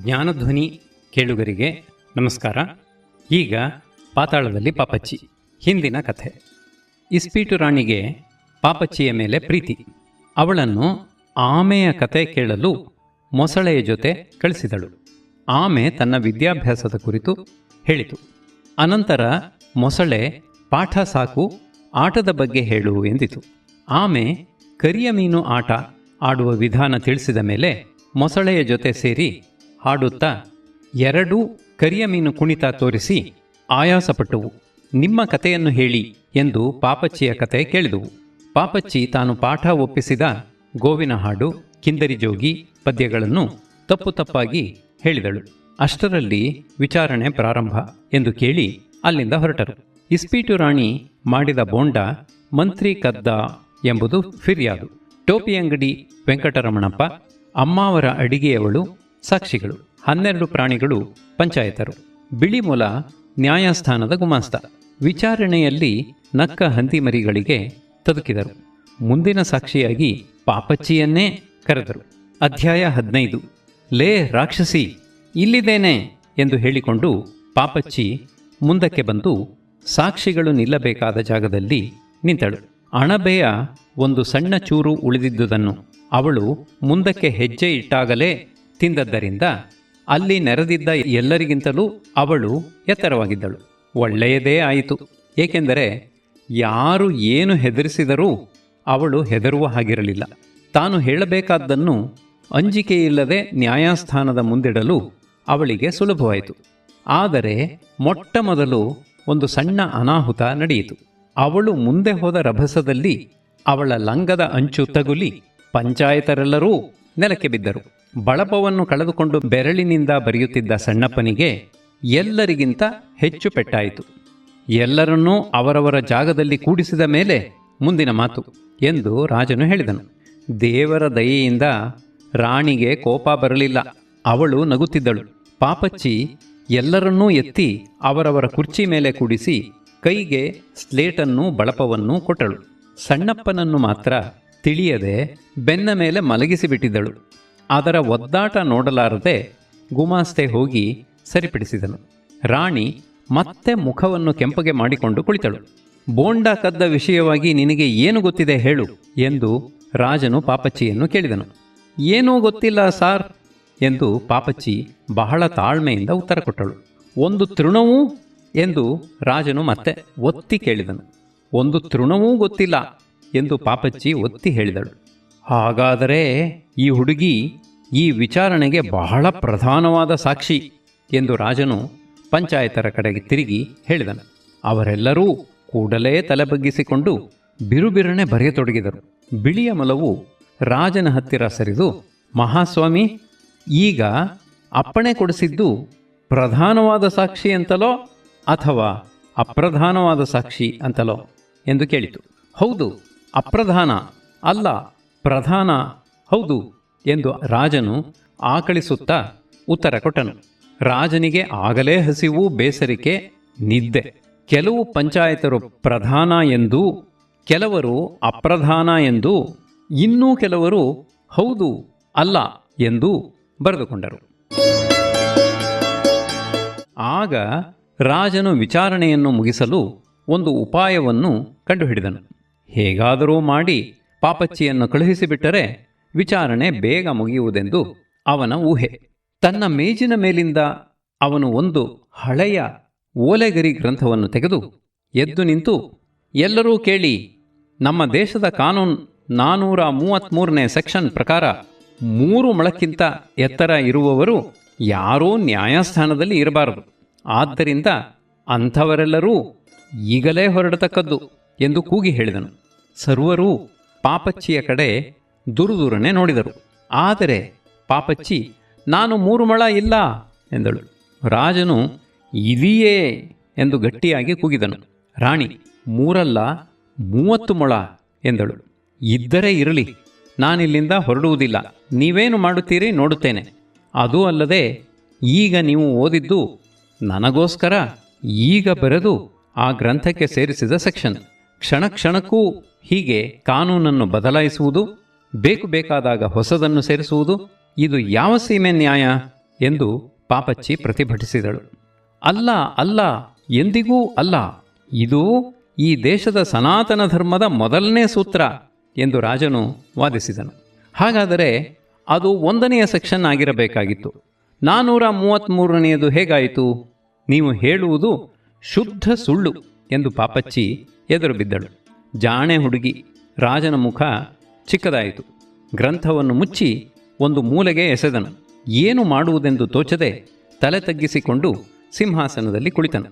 ಜ್ಞಾನಧ್ವನಿ ಕೇಳುಗರಿಗೆ ನಮಸ್ಕಾರ. ಈಗ ಪಾತಾಳದಲ್ಲಿ ಪಾಪಚ್ಚಿ ಹಿಂದಿನ ಕಥೆ. ಇಸ್ಪೀಟು ರಾಣಿಗೆ ಪಾಪಚ್ಚಿಯ ಮೇಲೆ ಪ್ರೀತಿ. ಅವಳನ್ನು ಆಮೆಯ ಕತೆ ಕೇಳಲು ಮೊಸಳೆಯ ಜೊತೆ ಕಳಿಸಿದಳು. ಆಮೆ ತನ್ನ ವಿದ್ಯಾಭ್ಯಾಸದ ಕುರಿತು ಹೇಳಿತು. ಅನಂತರ ಮೊಸಳೆ ಪಾಠ ಸಾಕು, ಆಟದ ಬಗ್ಗೆ ಹೇಳು ಎಂದಿತು. ಆಮೆ ಕರಿಯ ಮೀನು ಆಟ ಆಡುವ ವಿಧಾನ ತಿಳಿಸಿದ ಮೇಲೆ ಮೊಸಳೆಯ ಜೊತೆ ಸೇರಿ ಹಾಡುತ್ತಾ ಎರಡೂ ಕರಿಯ ಮೀನು ಕುಣಿತ ತೋರಿಸಿ ಆಯಾಸಪಟ್ಟವು. ನಿಮ್ಮ ಕಥೆಯನ್ನು ಹೇಳಿ ಎಂದು ಪಾಪಚ್ಚಿಯ ಕತೆ ಕೇಳಿದವು. ಪಾಪಚ್ಚಿ ತಾನು ಪಾಠ ಒಪ್ಪಿಸಿದ ಗೋವಿನ ಹಾಡು, ಕಿಂದರಿ ಜೋಗಿ ಪದ್ಯಗಳನ್ನು ತಪ್ಪು ತಪ್ಪಾಗಿ ಹೇಳಿದಳು. ಅಷ್ಟರಲ್ಲಿ ವಿಚಾರಣೆ ಪ್ರಾರಂಭ ಎಂದು ಕೇಳಿ ಅಲ್ಲಿಂದ ಹೊರಟರು. ಇಸ್ಪೀಟು ರಾಣಿ ಮಾಡಿದ ಬೋಂಡ ಮಂತ್ರಿ ಕದ್ದ ಎಂಬುದು ಫಿರ್ಯಾದು. ಟೋಪಿ ಅಂಗಡಿ ವೆಂಕಟರಮಣಪ್ಪ, ಅಮ್ಮಾವರ ಅಡಿಗೆಯವಳು ಸಾಕ್ಷಿಗಳು, 12 ಪ್ರಾಣಿಗಳು ಪಂಚಾಯತರು, ಬಿಳಿ ಮೊಲ ನ್ಯಾಯಸ್ಥಾನದ ಗುಮಾಸ್ತ. ವಿಚಾರಣೆಯಲ್ಲಿ ನಕ್ಕ ಹಂದಿಮರಿಗಳಿಗೆ ತದುಕಿದರು. ಮುಂದಿನ ಸಾಕ್ಷಿಯಾಗಿ ಪಾಪಚ್ಚಿಯನ್ನೇ ಕರೆದರು. ಅಧ್ಯಾಯ 15. ಲೇ ರಾಕ್ಷಸಿ, ಇಲ್ಲಿದ್ದೇನೆ ಎಂದು ಹೇಳಿಕೊಂಡು ಪಾಪಚ್ಚಿ ಮುಂದಕ್ಕೆ ಬಂದು ಸಾಕ್ಷಿಗಳು ನಿಲ್ಲಬೇಕಾದ ಜಾಗದಲ್ಲಿ ನಿಂತಳು. ಅಣಬೆಯ ಒಂದು ಸಣ್ಣ ಚೂರು ಉಳಿದಿದ್ದುದನ್ನು ಅವಳು ಮುಂದಕ್ಕೆ ಹೆಜ್ಜೆ ಇಟ್ಟಾಗಲೇ ತಿಂದದ್ದರಿಂದ ಅಲ್ಲಿ ನೆರೆದಿದ್ದ ಎಲ್ಲರಿಗಿಂತಲೂ ಅವಳು ಎತ್ತರವಾಗಿದ್ದಳು. ಒಳ್ಳೆಯದೇ ಆಯಿತು. ಏಕೆಂದರೆ ಯಾರು ಏನು ಹೆದರಿಸಿದರೂ ಅವಳು ಹೆದರುವ ಹಾಗಿರಲಿಲ್ಲ. ತಾನು ಹೇಳಬೇಕಾದ್ದನ್ನು ಅಂಜಿಕೆಯಿಲ್ಲದೆ ನ್ಯಾಯಸ್ಥಾನದ ಮುಂದಿಡಲು ಅವಳಿಗೆ ಸುಲಭವಾಯಿತು. ಆದರೆ ಮೊಟ್ಟ ಮೊದಲು ಒಂದು ಸಣ್ಣ ಅನಾಹುತ ನಡೆಯಿತು. ಅವಳು ಮುಂದೆ ಹೋದ ರಭಸದಲ್ಲಿ ಅವಳ ಲಂಗದ ಅಂಚು ತಗುಲಿ ಪಂಚಾಯತರೆಲ್ಲರೂ ನೆಲಕ್ಕೆ ಬಿದ್ದರು. ಬಳಪವನ್ನು ಕಳೆದುಕೊಂಡು ಬೆರಳಿನಿಂದ ಬರೆಯುತ್ತಿದ್ದ ಸಣ್ಣಪ್ಪನಿಗೆ ಎಲ್ಲರಿಗಿಂತ ಹೆಚ್ಚು ಪೆಟ್ಟಾಯಿತು. ಎಲ್ಲರನ್ನೂ ಅವರವರ ಜಾಗದಲ್ಲಿ ಕೂಡಿಸಿದ ಮೇಲೆ ಮುಂದಿನ ಮಾತು ಎಂದು ರಾಜನು ಹೇಳಿದನು. ದೇವರ ದಯೆಯಿಂದ ರಾಣಿಗೆ ಕೋಪ ಬರಲಿಲ್ಲ. ಅವಳು ನಗುತ್ತಿದ್ದಳು. ಪಾಪಚ್ಚಿ ಎಲ್ಲರನ್ನೂ ಎತ್ತಿ ಅವರವರ ಕುರ್ಚಿ ಮೇಲೆ ಕೂಡಿಸಿ ಕೈಗೆ ಸ್ಲೇಟನ್ನು ಬಳಪವನ್ನು ಕೊಟ್ಟಳು. ಸಣ್ಣಪ್ಪನನ್ನು ಮಾತ್ರ ತಿಳಿಯದೆ ಬೆನ್ನ ಮೇಲೆ ಮಲಗಿಸಿಬಿಟ್ಟಿದ್ದಳು. ಅದರ ಒದ್ದಾಟ ನೋಡಲಾರದೆ ಗುಮಾಸ್ತೆ ಹೋಗಿ ಸರಿಪಡಿಸಿದನು. ರಾಣಿ ಮತ್ತೆ ಮುಖವನ್ನು ಕೆಂಪಗೆ ಮಾಡಿಕೊಂಡು ಕುಳಿತಳು. ಬೋಂಡ ಕದ್ದ ವಿಷಯವಾಗಿ ನಿನಗೆ ಏನು ಗೊತ್ತಿದೆ ಹೇಳು ಎಂದು ರಾಜನು ಪಾಪಚ್ಚಿಯನ್ನು ಕೇಳಿದನು. ಏನೂ ಗೊತ್ತಿಲ್ಲ ಸಾರ್ ಎಂದು ಪಾಪಚ್ಚಿ ಬಹಳ ತಾಳ್ಮೆಯಿಂದ ಉತ್ತರ ಕೊಟ್ಟಳು. ಒಂದು ತೃಣವೂ ಎಂದು ರಾಜನು ಮತ್ತೆ ಒತ್ತಿ ಕೇಳಿದನು. ಒಂದು ತೃಣವೂ ಗೊತ್ತಿಲ್ಲ ಎಂದು ಪಾಪಚ್ಚಿ ಒತ್ತಿ ಹೇಳಿದಳು. ಹಾಗಾದರೆ ಈ ಹುಡುಗಿ ಈ ವಿಚಾರಣೆಗೆ ಬಹಳ ಪ್ರಧಾನವಾದ ಸಾಕ್ಷಿ ಎಂದು ರಾಜನು ಪಂಚಾಯತರ ಕಡೆಗೆ ತಿರುಗಿ ಹೇಳಿದನು. ಅವರೆಲ್ಲರೂ ಕೂಡಲೇ ತಲೆಬಗ್ಗಿಸಿಕೊಂಡು ಬಿರುಬಿರನೆ ಬರೆಯತೊಡಗಿದರು. ಬಿಳಿಯ ಮೊಲವು ರಾಜನ ಹತ್ತಿರ ಸರಿದು, ಮಹಾಸ್ವಾಮಿ, ಈಗ ಅಪ್ಪಣೆ ಕೊಡಿಸಿದ್ದು ಪ್ರಧಾನವಾದ ಸಾಕ್ಷಿ ಅಂತಲೋ ಅಥವಾ ಅಪ್ರಧಾನವಾದ ಸಾಕ್ಷಿ ಅಂತಲೋ ಎಂದು ಕೇಳಿತು. ಹೌದು, ಅಪ್ರಧಾನ ಅಲ್ಲ, ಪ್ರಧಾನ, ಹೌದು ಎಂದು ರಾಜನು ಆಕಳಿಸುತ್ತಾ ಉತ್ತರ ಕೊಟ್ಟನು. ರಾಜನಿಗೆ ಆಗಲೇ ಹಸಿವು, ಬೇಸರಿಕೆ, ನಿದ್ದೆ. ಕೆಲವು ಪಂಚಾಯತರು ಪ್ರಧಾನ ಎಂದು, ಕೆಲವರು ಅಪ್ರಧಾನ ಎಂದು, ಇನ್ನೂ ಕೆಲವರು ಹೌದು ಅಲ್ಲ ಎಂದು ಬರೆದುಕೊಂಡರು. ಆಗ ರಾಜನು ವಿಚಾರಣೆಯನ್ನು ಮುಗಿಸಲು ಒಂದು ಉಪಾಯವನ್ನು ಕಂಡುಹಿಡಿದನು. ಹೇಗಾದರೂ ಮಾಡಿ ಪಾಪಚ್ಚಿಯನ್ನು ಕಳುಹಿಸಿಬಿಟ್ಟರೆ ವಿಚಾರಣೆ ಬೇಗ ಮುಗಿಯುವುದೆಂದು ಅವನ ಊಹೆ. ತನ್ನ ಮೇಜಿನ ಮೇಲಿಂದ ಅವನು ಒಂದು ಹಳೆಯ ಓಲೆಗರಿ ಗ್ರಂಥವನ್ನು ತೆಗೆದು ಎದ್ದು ನಿಂತು, ಎಲ್ಲರೂ ಕೇಳಿ, ನಮ್ಮ ದೇಶದ ಕಾನೂನು 433ನೇ ಸೆಕ್ಷನ್ ಪ್ರಕಾರ 3 ಮೊಳಕ್ಕಿಂತ ಎತ್ತರ ಇರುವವರು ಯಾರೂ ನ್ಯಾಯಸ್ಥಾನದಲ್ಲಿ ಇರಬಾರದು. ಆದ್ದರಿಂದ ಅಂಥವರೆಲ್ಲರೂ ಈಗಲೇ ಹೊರಡತಕ್ಕದ್ದು ಎಂದು ಕೂಗಿ ಹೇಳಿದನು. ಸರ್ವರೂ ಪಾಪಚ್ಚಿಯ ಕಡೆ ದುರುದುರನೆ ನೋಡಿದರು. ಆದರೆ ಪಾಪಚ್ಚಿ, ನಾನು 3 ಮೊಳ ಇಲ್ಲ ಎಂದಳು. ರಾಜನು ಇದೆಯೇ ಎಂದು ಗಟ್ಟಿಯಾಗಿ ಕೂಗಿದನು. ರಾಣಿ 3 ಅಲ್ಲ 30 ಮೊಳ ಎಂದಳು. ಇದ್ದರೆ ಇರಲಿ, ನಾನಿಲ್ಲಿಂದ ಹೊರಡುವುದಿಲ್ಲ. ನೀವೇನು ಮಾಡುತ್ತೀರಿ ನೋಡುತ್ತೇನೆ. ಅದೂ ಅಲ್ಲದೆ ಈಗ ನೀವು ಓದಿದ್ದು ನನಗೋಸ್ಕರ ಈಗ ಬರೆದು ಆ ಗ್ರಂಥಕ್ಕೆ ಸೇರಿಸಿದ ಸೆಕ್ಷನ್. ಕ್ಷಣ ಕ್ಷಣಕ್ಕೂ ಹೀಗೆ ಕಾನೂನನ್ನು ಬದಲಾಯಿಸುವುದು, ಬೇಕಾದಾಗ ಹೊಸದನ್ನು ಸೇರಿಸುವುದು, ಇದು ಯಾವ ಸೀಮೆ ನ್ಯಾಯ ಎಂದು ಪಾಪಚ್ಚಿ ಪ್ರತಿಭಟಿಸಿದಳು. ಅಲ್ಲ ಅಲ್ಲ, ಎಂದಿಗೂ ಅಲ್ಲ, ಇದು ಈ ದೇಶದ ಸನಾತನ ಧರ್ಮದ ಮೊದಲನೇ ಸೂತ್ರ ಎಂದು ರಾಜನು ವಾದಿಸಿದನು. ಹಾಗಾದರೆ ಅದು 1ನೇ ಸೆಕ್ಷನ್ ಆಗಿರಬೇಕಾಗಿತ್ತು. 433ನೇದು ಹೇಗಾಯಿತು? ನೀವು ಹೇಳುವುದು ಶುದ್ಧ ಸುಳ್ಳು ಎಂದು ಪಾಪಚ್ಚಿ ಎದುರು ಬಿದ್ದಳು. ಜಾಣೆ ಹುಡುಗಿ. ರಾಜನ ಮುಖ ಚಿಕ್ಕದಾಯಿತು. ಗ್ರಂಥವನ್ನು ಮುಚ್ಚಿ ಒಂದು ಮೂಲೆಗೆ ಎಸೆದನು. ಏನು ಮಾಡುವುದೆಂದು ತೋಚದೆ ತಲೆ ತಗ್ಗಿಸಿಕೊಂಡು ಸಿಂಹಾಸನದಲ್ಲಿ ಕುಳಿತನು.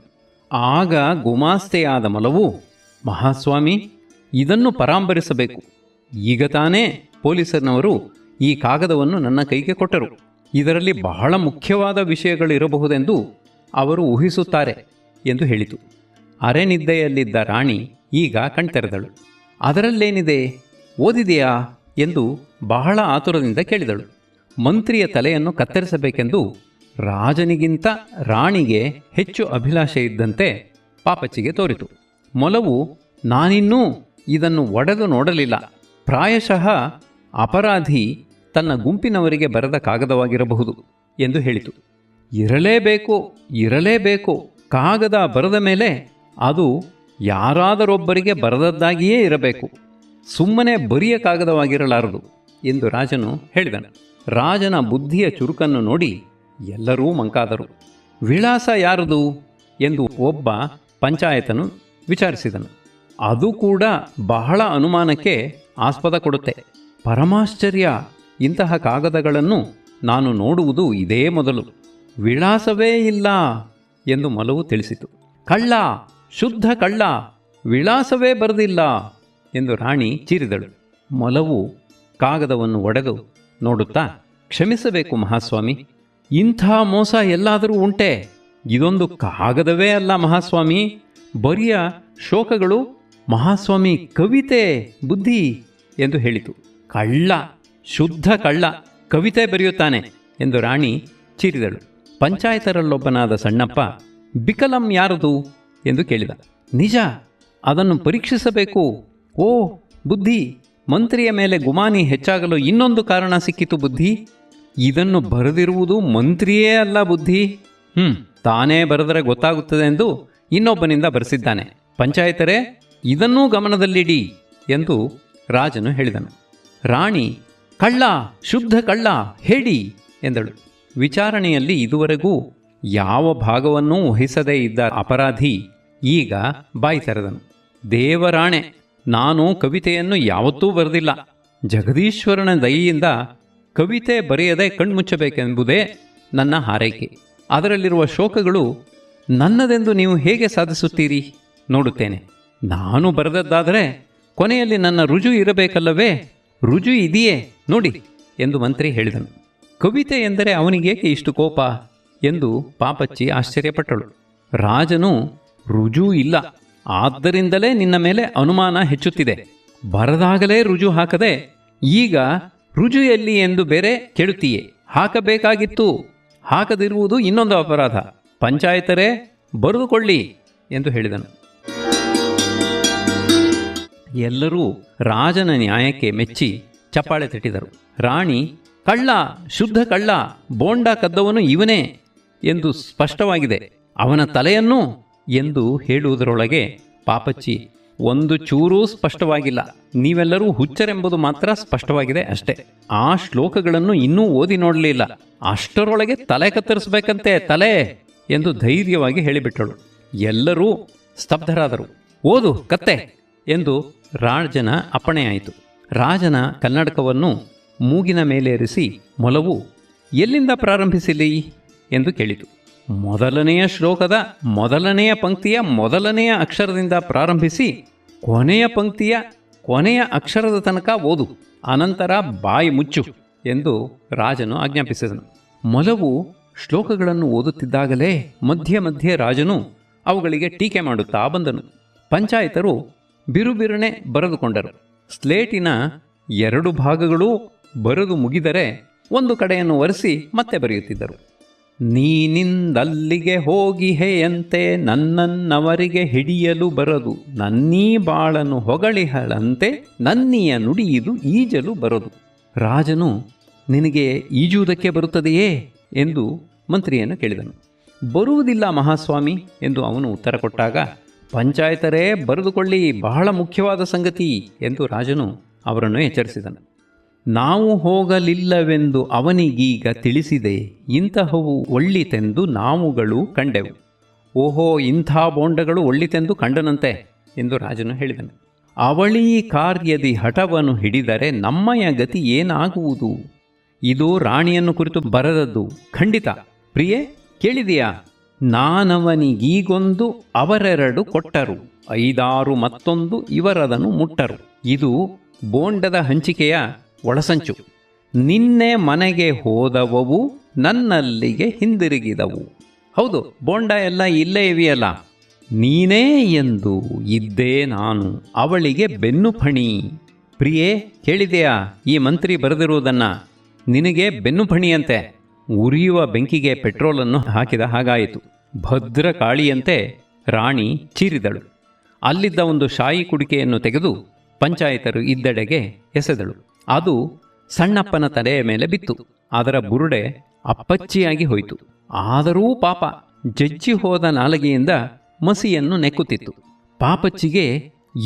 ಆಗ ಗುಮಾಸ್ತೆಯಾದ ಮೊಲವು, ಮಹಾಸ್ವಾಮಿ, ಇದನ್ನು ಪರಾಂಬರಿಸಬೇಕು. ಈಗ ತಾನೇ ಪೊಲೀಸನವರು ಈ ಕಾಗದವನ್ನು ನನ್ನ ಕೈಗೆ ಕೊಟ್ಟರು. ಇದರಲ್ಲಿ ಬಹಳ ಮುಖ್ಯವಾದ ವಿಷಯಗಳಿರಬಹುದೆಂದು ಅವರು ಊಹಿಸುತ್ತಾರೆ ಎಂದು ಹೇಳಿತು. ಅರೆನಿದ್ದೆಯಲ್ಲಿದ್ದ ರಾಣಿ ಈಗ ಕಣ್ತೆರೆದಳು. ಅದರಲ್ಲೇನಿದೆ, ಓದಿದೆಯಾ ಎಂದು ಬಹಳ ಆತುರದಿಂದ ಕೇಳಿದಳು. ಮಂತ್ರಿಯ ತಲೆಯನ್ನು ಕತ್ತರಿಸಬೇಕೆಂದು ರಾಜನಿಗಿಂತ ರಾಣಿಗೆ ಹೆಚ್ಚು ಅಭಿಲಾಷೆ ಇದ್ದಂತೆ ಪಾಪಚ್ಚಿಗೆ ತೋರಿತು. ಮೊಲವು, ನಾನಿನ್ನೂ ಇದನ್ನು ಒಡೆದು ನೋಡಲಿಲ್ಲ. ಪ್ರಾಯಶಃ ಅಪರಾಧಿ ತನ್ನ ಗುಂಪಿನವರಿಗೆ ಬರೆದ ಕಾಗದವಾಗಿರಬಹುದು ಎಂದು ಹೇಳಿತು. ಇರಲೇಬೇಕು, ಇರಲೇಬೇಕು. ಕಾಗದ ಬರೆದ ಮೇಲೆ ಅದು ಯಾರಾದರೊಬ್ಬರಿಗೆ ಬರೆದದ್ದಾಗಿಯೇ ಇರಬೇಕು. ಸುಮ್ಮನೆ ಬರಿಯ ಕಾಗದವಾಗಿರಲಾರದು ಎಂದು ರಾಜನು ಹೇಳಿದನು. ರಾಜನ ಬುದ್ಧಿಯ ಚುರುಕನ್ನು ನೋಡಿ ಎಲ್ಲರೂ ಮಂಕಾದರು. ವಿಳಾಸ ಯಾರದು ಎಂದು ಒಬ್ಬ ಪಂಚಾಯತನು ವಿಚಾರಿಸಿದನು. ಅದು ಕೂಡ ಬಹಳ ಅನುಮಾನಕ್ಕೆ ಆಸ್ಪದ ಕೊಡುತ್ತೆ. ಪರಮಾಶ್ಚರ್ಯ, ಇಂತಹ ಕಾಗದಗಳನ್ನು ನಾನು ನೋಡುವುದು ಇದೇ ಮೊದಲು. ವಿಳಾಸವೇ ಇಲ್ಲ ಎಂದು ಮೊಲವು ತಿಳಿಸಿತು. ಕಳ್ಳ, ಶುದ್ಧ ಕಳ್ಳ, ವಿಳಾಸವೇ ಬರೆದಿಲ್ಲ ಎಂದು ರಾಣಿ ಚೀರಿದಳು. ಮೊಲವು ಕಾಗದವನ್ನು ಒಡೆದು ನೋಡುತ್ತಾ, ಕ್ಷಮಿಸಬೇಕು ಮಹಾಸ್ವಾಮಿ, ಇಂಥ ಮೋಸ ಎಲ್ಲಾದರೂ ಉಂಟೆ? ಇದೊಂದು ಕಾಗದವೇ ಅಲ್ಲ ಮಹಾಸ್ವಾಮಿ, ಬರಿಯ ಶೋಕಗಳು ಮಹಾಸ್ವಾಮಿ, ಕವಿತೆ, ಬುದ್ಧಿ ಎಂದು ಹೇಳಿತು. ಕಳ್ಳ, ಶುದ್ಧ ಕಳ್ಳ, ಕವಿತೆ ಬರೆಯುತ್ತಾನೆ ಎಂದು ರಾಣಿ ಚೀರಿದಳು. ಪಂಚಾಯತರಲ್ಲೊಬ್ಬನಾದ ಸಣ್ಣಪ್ಪ, ಬಿಕಲಂ ಯಾರದು ಎಂದು ಕೇಳಿದ. ನಿಜ, ಅದನ್ನು ಪರೀಕ್ಷಿಸಬೇಕು. ಓ ಬುದ್ಧಿ, ಮಂತ್ರಿಯ ಮೇಲೆ ಗುಮಾನಿ ಹೆಚ್ಚಾಗಲು ಇನ್ನೊಂದು ಕಾರಣ ಸಿಕ್ಕಿತು ಬುದ್ಧಿ. ಇದನ್ನು ಬರೆದಿರುವುದು ಮಂತ್ರಿಯೇ ಅಲ್ಲ ಬುದ್ಧಿ. ತಾನೇ ಬರೆದರೆ ಗೊತ್ತಾಗುತ್ತದೆ ಎಂದು ಇನ್ನೊಬ್ಬನಿಂದ ಬರೆಸಿದ್ದಾನೆ. ಪಂಚಾಯತರೇ, ಇದನ್ನೂ ಗಮನದಲ್ಲಿಡಿ ಎಂದು ರಾಜನು ಹೇಳಿದನು. ರಾಣಿ, ಕಳ್ಳ, ಶುದ್ಧ ಕಳ್ಳ, ಹೇಳಿ ಎಂದಳು. ವಿಚಾರಣೆಯಲ್ಲಿ ಇದುವರೆಗೂ ಯಾವ ಭಾಗವನ್ನೂ ವಹಿಸದೇ ಇದ್ದ ಅಪರಾಧಿ ಈಗ ಬಾಯಿ ತೆರೆದನು. ದೇವರಾಣೆ, ನಾನು ಕವಿತೆಯನ್ನು ಯಾವತ್ತೂ ಬರೆದಿಲ್ಲ. ಜಗದೀಶ್ವರನ ದಯೆಯಿಂದ ಕವಿತೆ ಬರೆಯದೆ ಕಣ್ಮುಚ್ಚಬೇಕೆಂಬುದೇ ನನ್ನ ಹಾರೈಕೆ. ಅದರಲ್ಲಿರುವ ಶೋಕಗಳು ನನ್ನದೆಂದು ನೀವು ಹೇಗೆ ಸಾಧಿಸುತ್ತೀರಿ? ನೋಡುತ್ತೇನೆ. ನಾನು ಬರೆದದ್ದಾದರೆ ಕೊನೆಯಲ್ಲಿ ನನ್ನ ರುಜು ಇರಬೇಕಲ್ಲವೇ? ರುಜು ಇದೆಯೇ ನೋಡಿ ಎಂದು ಮಂತ್ರಿ ಹೇಳಿದನು. ಕವಿತೆ ಎಂದರೆ ಅವನಿಗೇಕೆ ಇಷ್ಟು ಕೋಪ ಎಂದು ಪಾಪಚ್ಚಿ ಆಶ್ಚರ್ಯಪಟ್ಟಳು. ರಾಜನು, ರುಜು ಇಲ್ಲ, ಆದ್ದರಿಂದಲೇ ನಿನ್ನ ಮೇಲೆ ಅನುಮಾನ ಹೆಚ್ಚುತ್ತಿದೆ. ಬರದಾಗಲೇ ರುಜು ಹಾಕದೆ ಈಗ ರುಜು ಎಲ್ಲಿ ಎಂದು ಬೇರೆ ಕೇಳುತ್ತೀಯೇ? ಹಾಕಬೇಕಾಗಿತ್ತು, ಹಾಕದಿರುವುದು ಇನ್ನೊಂದು ಅಪರಾಧ. ಪಂಚಾಯತರೇ, ಬರೆದುಕೊಳ್ಳಿ ಎಂದು ಹೇಳಿದನು. ಎಲ್ಲರೂ ರಾಜನ ನ್ಯಾಯಕ್ಕೆ ಮೆಚ್ಚಿ ಚಪ್ಪಾಳೆ ತಟ್ಟಿದರು. ರಾಣಿ, ಕಳ್ಳ, ಶುದ್ಧ ಕಳ್ಳ, ಬೋಂಡ ಕದ್ದವನು ಇವನೇ ಎಂದು ಸ್ಪಷ್ಟವಾಗಿದೆ, ಅವನ ತಲೆಯನ್ನು ಎಂದು ಹೇಳುವುದರೊಳಗೆ ಪಾಪಚ್ಚಿ, ಒಂದು ಚೂರೂ ಸ್ಪಷ್ಟವಾಗಿಲ್ಲ, ನೀವೆಲ್ಲರೂ ಹುಚ್ಚರೆಂಬುದು ಮಾತ್ರ ಸ್ಪಷ್ಟವಾಗಿದೆ ಅಷ್ಟೇ. ಆ ಶ್ಲೋಕಗಳನ್ನು ಇನ್ನೂ ಓದಿ ನೋಡಲಿಲ್ಲ, ಅಷ್ಟರೊಳಗೆ ತಲೆ ಕತ್ತರಿಸಬೇಕಂತೆ, ತಲೆ ಎಂದು ಧೈರ್ಯವಾಗಿ ಹೇಳಿಬಿಟ್ಟಳು. ಎಲ್ಲರೂ ಸ್ತಬ್ಧರಾದರು. ಓದು ಕತ್ತೆ ಎಂದು ರಾಜನ ಅಪ್ಪಣೆಯಾಯಿತು. ರಾಜನ ಕನ್ನಡಕವನ್ನು ಮೂಗಿನ ಮೇಲೇರಿಸಿ ಮೊಲವು, ಎಲ್ಲಿಂದ ಪ್ರಾರಂಭಿಸಲಿ ಎಂದು ಕೇಳಿತು. ಮೊದಲನೆಯ ಶ್ಲೋಕದ ಮೊದಲನೆಯ ಪಂಕ್ತಿಯ ಮೊದಲನೆಯ ಅಕ್ಷರದಿಂದ ಪ್ರಾರಂಭಿಸಿ ಕೊನೆಯ ಪಂಕ್ತಿಯ ಕೊನೆಯ ಅಕ್ಷರದ ತನಕ ಓದು, ಅನಂತರ ಬಾಯಿ ಮುಚ್ಚು ಎಂದು ರಾಜನು ಆಜ್ಞಾಪಿಸಿದನು. ಮೊಲವು ಶ್ಲೋಕಗಳನ್ನು ಓದುತ್ತಿದ್ದಾಗಲೇ ಮಧ್ಯೆ ಮಧ್ಯೆ ರಾಜನು ಅವುಗಳಿಗೆ ಟೀಕೆ ಮಾಡುತ್ತಾ ಬಂದನು. ಪಂಚಾಯತರು ಬಿರುಬಿರುನೆ ಬರೆದುಕೊಂಡರು. ಸ್ಲೇಟಿನ 2 ಭಾಗಗಳೂ ಬರೆದು ಮುಗಿದರೆ ಒಂದು ಕಡೆಯನ್ನು ಒರೆಸಿ ಮತ್ತೆ ಬರೆಯುತ್ತಿದ್ದರು. ನೀನಿಂದಲ್ಲಿಗೆ ಹೋಗಿಹೆಯಂತೆ ನನ್ನನ್ನವರಿಗೆ ಹಿಡಿಯಲು ಬರದು, ನನ್ನೀ ಬಾಳನ್ನು ಹೊಗಳಿಹಳಂತೆ ನನ್ನಿಯ ನುಡಿಯಿದು ಈಜಲು ಬರದು. ರಾಜನು, ನಿನಗೆ ಈಜುವುದಕ್ಕೆ ಬರುತ್ತದೆಯೇ ಎಂದು ಮಂತ್ರಿಯನ್ನು ಕೇಳಿದನು. ಬರುವುದಿಲ್ಲ ಮಹಾಸ್ವಾಮಿ ಎಂದು ಅವನು ಉತ್ತರ ಕೊಟ್ಟಾಗ, ಪಂಚಾಯತರೇ ಬರೆದುಕೊಳ್ಳಿ, ಬಹಳ ಮುಖ್ಯವಾದ ಸಂಗತಿ ಎಂದು ರಾಜನು ಅವರನ್ನು ಎಚ್ಚರಿಸಿದನು. ನಾವು ಹೋಗಲಿಲ್ಲವೆಂದು ಅವನಿಗೀಗ ತಿಳಿಸಿದೆ, ಇಂತಹವು ಒಳ್ಳಿತೆಂದು ನಾವುಗಳು ಕಂಡೆವು. ಓಹೋ, ಇಂಥ ಬೋಂಡಗಳು ಒಳ್ಳಿತೆಂದು ಕಂಡನಂತೆ ಎಂದು ರಾಜನು ಹೇಳಿದನು. ಅವಳೀ ಕಾರ್ಯದಿ ಹಠವನ್ನು ಹಿಡಿದರೆ ನಮ್ಮಯ ಗತಿ ಏನಾಗುವುದು? ಇದು ರಾಣಿಯನ್ನು ಕುರಿತು ಬರೆದದ್ದು ಖಂಡಿತ. ಪ್ರಿಯೆ, ಕೇಳಿದೆಯಾ? ನಾನವನಿಗೀಗೊಂದು ಅವರೆರಡು ಕೊಟ್ಟರು, 5-6 ಮತ್ತೊಂದು ಇವರದನ್ನು ಮುಟ್ಟರು. ಇದು ಬೋಂಡದ ಹಂಚಿಕೆಯ ಒಳಸಂಚು. ನಿನ್ನೆ ಮನೆಗೆ ಹೋದವವು ನನ್ನಲ್ಲಿಗೆ ಹಿಂದಿರುಗಿದವು. ಹೌದು, ಬೋಂಡ ಎಲ್ಲ ಇಲ್ಲೇ ಇವೆಯಲ್ಲ. ನೀನೇ ಎಂದು ಇದ್ದೇ ನಾನು ಅವಳಿಗೆ ಬೆನ್ನು ಫಣಿ. ಪ್ರಿಯೇ, ಕೇಳಿದೆಯಾ? ಈ ಮಂತ್ರಿ ಬರೆದಿರುವುದನ್ನು. ನಿನಗೆ ಬೆನ್ನು ಫಣಿಯಂತೆ. ಉರಿಯುವ ಬೆಂಕಿಗೆ ಪೆಟ್ರೋಲನ್ನು ಹಾಕಿದ ಹಾಗಾಯಿತು. ಭದ್ರ ಕಾಳಿಯಂತೆ ರಾಣಿ ಚೀರಿದಳು. ಅಲ್ಲಿದ್ದ ಒಂದು ಶಾಯಿ ಕುಡಿಕೆಯನ್ನು ತೆಗೆದು ಪಂಚಾಯತರು ಇದ್ದೆಡೆಗೆ ಎಸೆದಳು. ಅದು ಸಣ್ಣಪ್ಪನ ತಲೆಯ ಮೇಲೆ ಬಿತ್ತು. ಅದರ ಬುರುಡೆ ಅಪ್ಪಚ್ಚಿಯಾಗಿ ಹೋಯಿತು. ಆದರೂ ಪಾಪ ಜಜ್ಜಿ ಹೋದ ನಾಲಿಗೆಯಿಂದ ಮಸಿಯನ್ನು ನೆಕ್ಕುತ್ತಿತ್ತು. ಪಾಪಚ್ಚಿಗೆ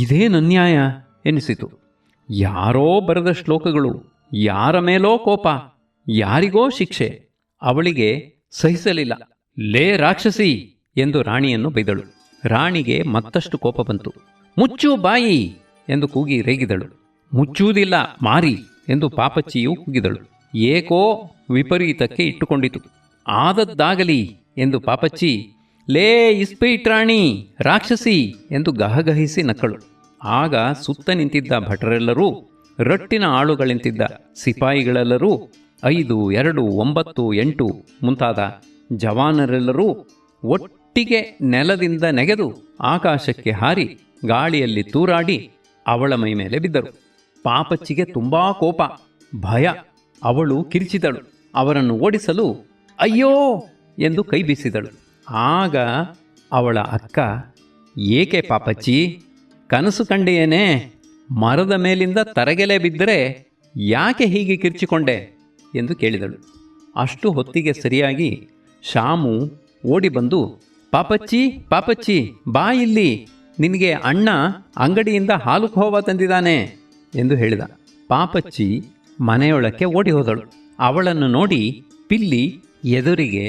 ಇದೇನನ್ಯಾಯ ಎನಿಸಿತು. ಯಾರೋ ಬರೆದ ಶ್ಲೋಕಗಳು, ಯಾರ ಮೇಲೋ ಕೋಪ, ಯಾರಿಗೋ ಶಿಕ್ಷೆ. ಅವಳಿಗೆ ಸಹಿಸಲಿಲ್ಲ. ಲೇ ರಾಕ್ಷಸಿ ಎಂದು ರಾಣಿಯನ್ನು ಬೈದಳು. ರಾಣಿಗೆ ಮತ್ತಷ್ಟು ಕೋಪ ಬಂತು. ಮುಚ್ಚು ಬಾಯಿ ಎಂದು ಕೂಗಿ ರೇಗಿದಳು. ಮುಚ್ಚುವುದಿಲ್ಲ ಮಾರಿ ಎಂದು ಪಾಪಚ್ಚಿಯು ಕೂಗಿದಳು. ಏಕೋ ವಿಪರೀತಕ್ಕೆ ಇಟ್ಟುಕೊಂಡಿತು. ಆದದ್ದಾಗಲಿ ಎಂದು ಪಾಪಚ್ಚಿ, ಲೇ ಇಸ್ಪೀಟ್ ರಾಣಿ, ರಾಕ್ಷಸಿ ಎಂದು ಗಹಗಹಿಸಿ ನಕ್ಕಳು. ಆಗ ಸುತ್ತ ನಿಂತಿದ್ದ ಭಟರೆಲ್ಲರೂ, ರಟ್ಟಿನ ಆಳುಗಳೆಂತಿದ್ದ ಸಿಪಾಯಿಗಳೆಲ್ಲರೂ, 5, 2, 9, 8 ಮುಂತಾದ ಜವಾನರೆಲ್ಲರೂ ಒಟ್ಟಿಗೆ ನೆಲದಿಂದ ನೆಗೆದು ಆಕಾಶಕ್ಕೆ ಹಾರಿ ಗಾಳಿಯಲ್ಲಿ ತೂರಾಡಿ ಅವಳ ಮೈ ಮೇಲೆ ಬಿದ್ದರು. ಪಾಪಚ್ಚಿಗೆ ತುಂಬಾ ಕೋಪ, ಭಯ. ಅವಳು ಕಿರಿಚಿದಳು. ಅವರನ್ನು ಓಡಿಸಲು ಅಯ್ಯೋ ಎಂದು ಕೈ ಬೀಸಿದಳು. ಆಗ ಅವಳ ಅಕ್ಕ, ಏಕೆ ಪಾಪಚ್ಚಿ, ಕನಸು ಕಂಡೆಯೇನೆ? ಮರದ ಮೇಲಿಂದ ತರಗೆಲೆ ಬಿದ್ದರೆ ಯಾಕೆ ಹೀಗೆ ಕಿರ್ಚಿಕೊಂಡೆ ಎಂದು ಕೇಳಿದಳು. ಅಷ್ಟು ಹೊತ್ತಿಗೆ ಸರಿಯಾಗಿ ಶಾಮು ಓಡಿ ಬಂದು, ಪಾಪಚ್ಚಿ, ಪಾಪಚ್ಚಿ, ಬಾ ಇಲ್ಲಿ, ನಿನಗೆ ಅಣ್ಣ ಅಂಗಡಿಯಿಂದ ಹಾಲು ಖೋವಾ ತಂದಿದ್ದಾನೆ ಎಂದು ಹೇಳಿದ. ಪಾಪಚ್ಚಿ ಮನೆಯೊಳಕ್ಕೆ ಓಡಿ ಹೋದಳು. ಅವಳನ್ನು ನೋಡಿ ಪಿಲ್ಲಿ ಎದುರಿಗೆ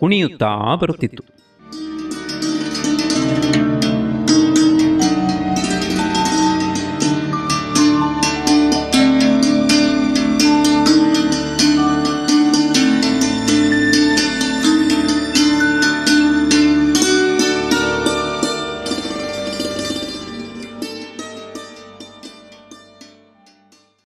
ಕುಣಿಯುತ್ತಾ ಬರುತ್ತಿತ್ತು.